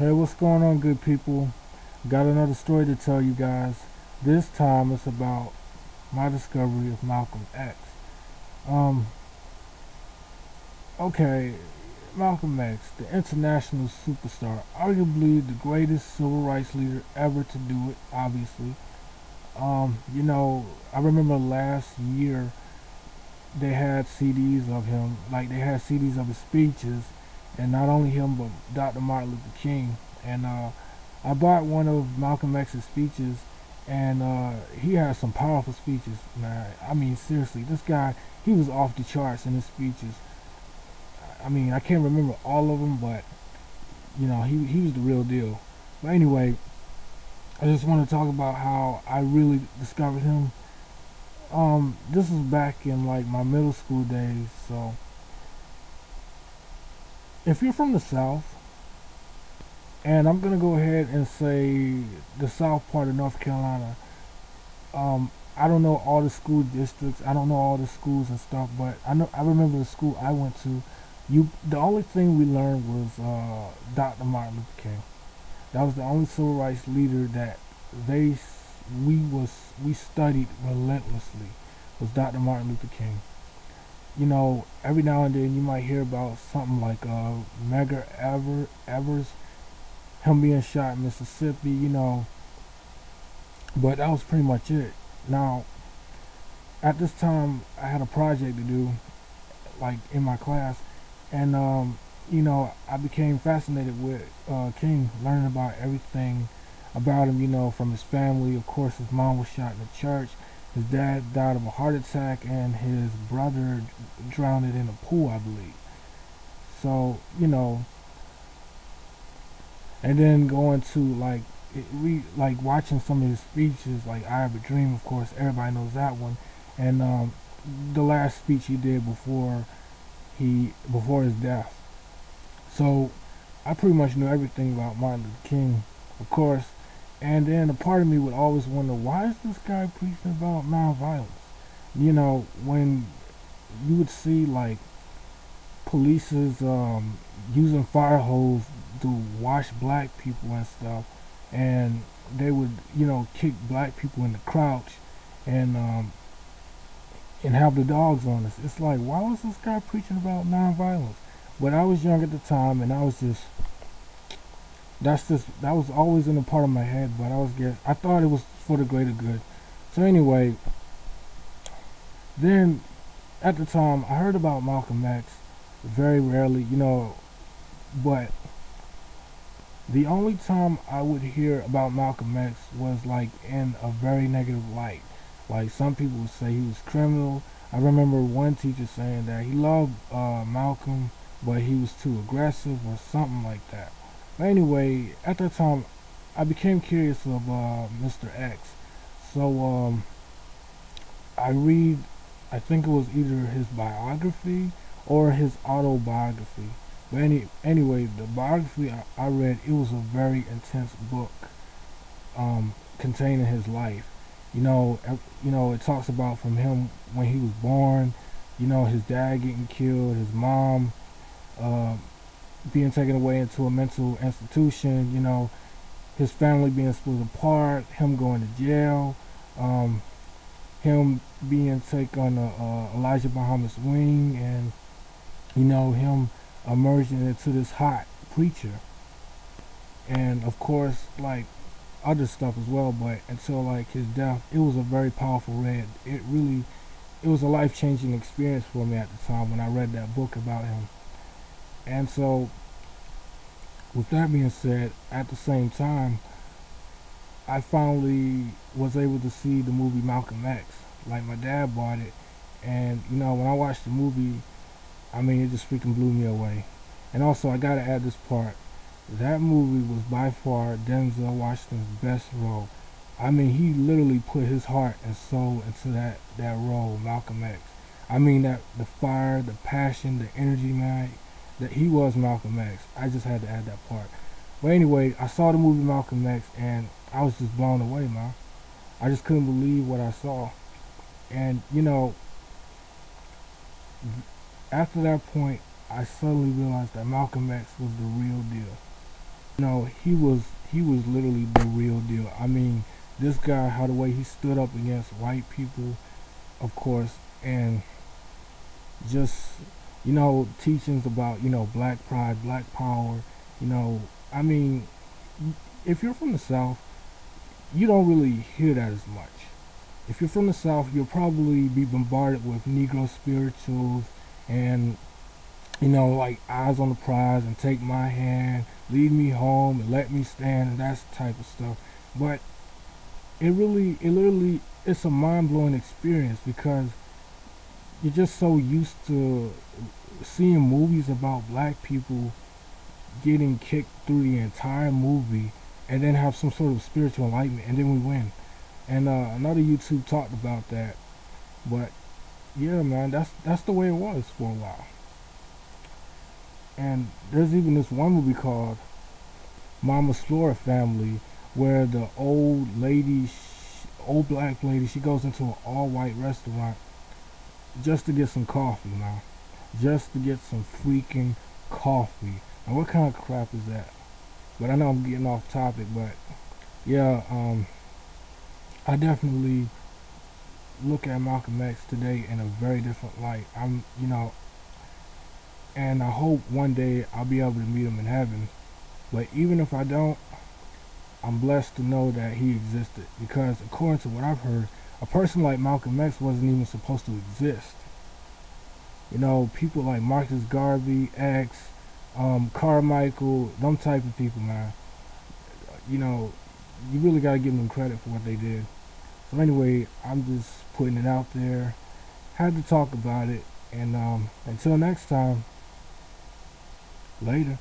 Hey, what's going on, good people? Got another story to tell you guys. This time it's about my discovery of Malcolm X. Um, okay, Malcolm X, the international superstar, arguably the greatest civil rights leader ever to do it, obviously. I remember last year they had CDs of him, like they had CDs of his speeches, and not only him, but Dr. Martin Luther King. And I bought one of Malcolm X's speeches, and he has some powerful speeches, man. I mean, seriously, this guy, he was off the charts in his speeches. I mean, I can't remember all of them, but he was the real deal. But anyway, I just want to talk about how I really discovered him. This was back in like my middle school days. So if you're from the South, and I'm gonna go ahead and say the South part of North Carolina. I don't know all the school districts. I don't know all the schools and stuff, but I remember the school I went to. The only thing we learned was Dr. Martin Luther King. That was the only civil rights leader that they we studied relentlessly was Dr. Martin Luther King. Every now and then you might hear about something like Evers, him being shot in Mississippi, but that was pretty much it. Now, at this time, I had a project to do, like in my class, and I became fascinated with King, learning about everything about him. From his family. Of course, his mom was shot in the church. His dad died of a heart attack, and his brother drowned in a pool, I believe. So, and then going to like watching some of his speeches, like I Have a Dream, of course, everybody knows that one, and the last speech he did before his death. So I pretty much knew everything about Martin Luther King, of course, and then a part of me would always wonder, why is this guy preaching about nonviolence? When you would see like police's using fire hose to wash black people and stuff, and they would kick black people in the crouch, and have the dogs on us. It's like, why was this guy preaching about nonviolence? But I was young at the time, and I was just that was always in a part of my head. But I thought it was for the greater good. So anyway, then at the time I heard about Malcolm X very rarely, but the only time I would hear about Malcolm X was like in a very negative light. Like some people would say he was criminal. I remember one teacher saying that he loved Malcolm, but he was too aggressive or something like that. But anyway, at that time, I became curious of Mr. X. So I read, I think it was either his biography or his autobiography. But anyway, the biography I read, it was a very intense book containing his life. It talks about from him when he was born, his dad getting killed, his mom uh, being taken away into a mental institution, his family being split apart, him going to jail, um, him being taken on Elijah Muhammad's wing, and him emerging into this hot preacher, and of course like other stuff as well. But until like his death, it was a very powerful read. It was a life changing experience for me at the time when I read that book about him. And so, with that being said, at the same time, I finally was able to see the movie Malcolm X. Like my dad bought it, and when I watched the movie, I mean it just freaking blew me away. And also, I gotta add this part. That movie was by far Denzel Washington's best role. I mean, he literally put his heart and soul into that role, Malcolm X. I mean, that the fire, the passion, the energy, man. That he was Malcolm X. I just had to add that part. But anyway, I saw the movie Malcolm X, and I was just blown away, man. I just couldn't believe what I saw. And after that point, I suddenly realized that Malcolm X was the real deal. He was literally the real deal. I mean, this guy, how the way he stood up against white people, of course, and just teachings about black pride, black power. You know, I mean, if you're from the South, you don't really hear that as much. If you're from the South, you'll probably be bombarded with Negro spirituals and like eyes on the prize and take my hand, lead me home and let me stand and that type of stuff. But it literally, it's a mind blowing experience because you're just so used to seeing movies about black people getting kicked through the entire movie and then have some sort of spiritual enlightenment and then we win. And another YouTube talked about that. But yeah, man, that's the way it was for a while. And there's even this one movie called Mama's Flora Family, where the old black lady, she goes into an all-white restaurant just to get some coffee, man, just to get some freaking coffee. Now, what kind of crap is that? But I know I'm getting off topic, but yeah, I definitely look at Malcolm X today in a very different light. And I hope one day I'll be able to meet him in heaven. But even if I don't, I'm blessed to know that he existed because, according to what I've heard, a person like Malcolm X wasn't even supposed to exist. People like Marcus Garvey, X, Carmichael, them type of people, man. You know, you really gotta give them credit for what they did. So anyway, I'm just putting it out there. Had to talk about it, and until next time, later.